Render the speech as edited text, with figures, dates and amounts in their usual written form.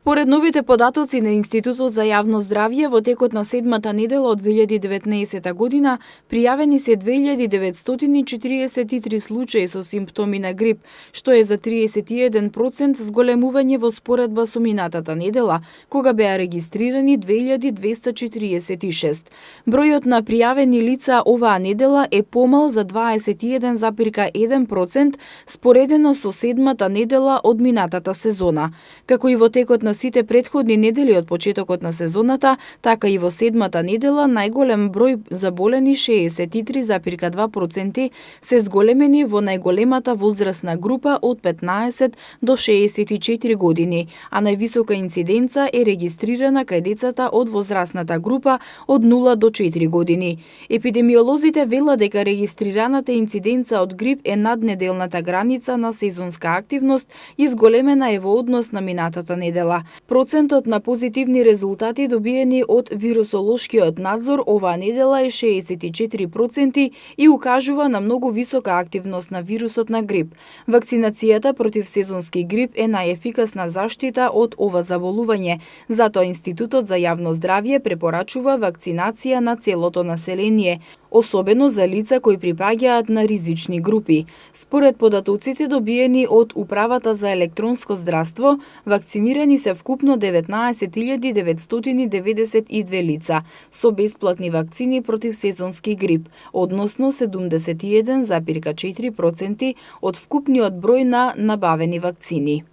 Според новите податоци на Институтот за јавно здравје, во текот на седмата недела од 2019 година пријавени се 2943 случаи со симптоми на грип, што е за 31% зголемување во споредба со минатата недела, кога беа регистрирани 2246. Бројот на пријавени лица оваа недела е помал за 21,1% споредено со седмата недела од минатата сезона. Како и во текот на сите претходни недели од почетокот на сезоната, така и во седмата недела најголем број заболени 63,2% се зголемени во најголемата возрастна група од 15 до 64 години, а највисока инциденца е регистрирана кај децата од возрастната група од 0 до 4 години. Епидемиолозите велат дека регистрираната инциденца од грип е над неделната граница на сезонска активност и зголемена е во однос на минатата недела. Процентот на позитивни резултати добиени од вирусолошкиот надзор оваа недела е 64% и укажува на многу висока активност на вирусот на грип. Вакцинацијата против сезонски грип е најефикасна заштита од ова заболување, затоа Институтот за јавно здравје препорачува вакцинација на целото население, особено за лица кои припаѓаат на ризични групи. Според податоците добиени од Управата за електронско здравство, вакцинирани се вкупно 19.992 лица со бесплатни вакцини против сезонски грип, односно 71,4% од вкупниот број на набавени вакцини.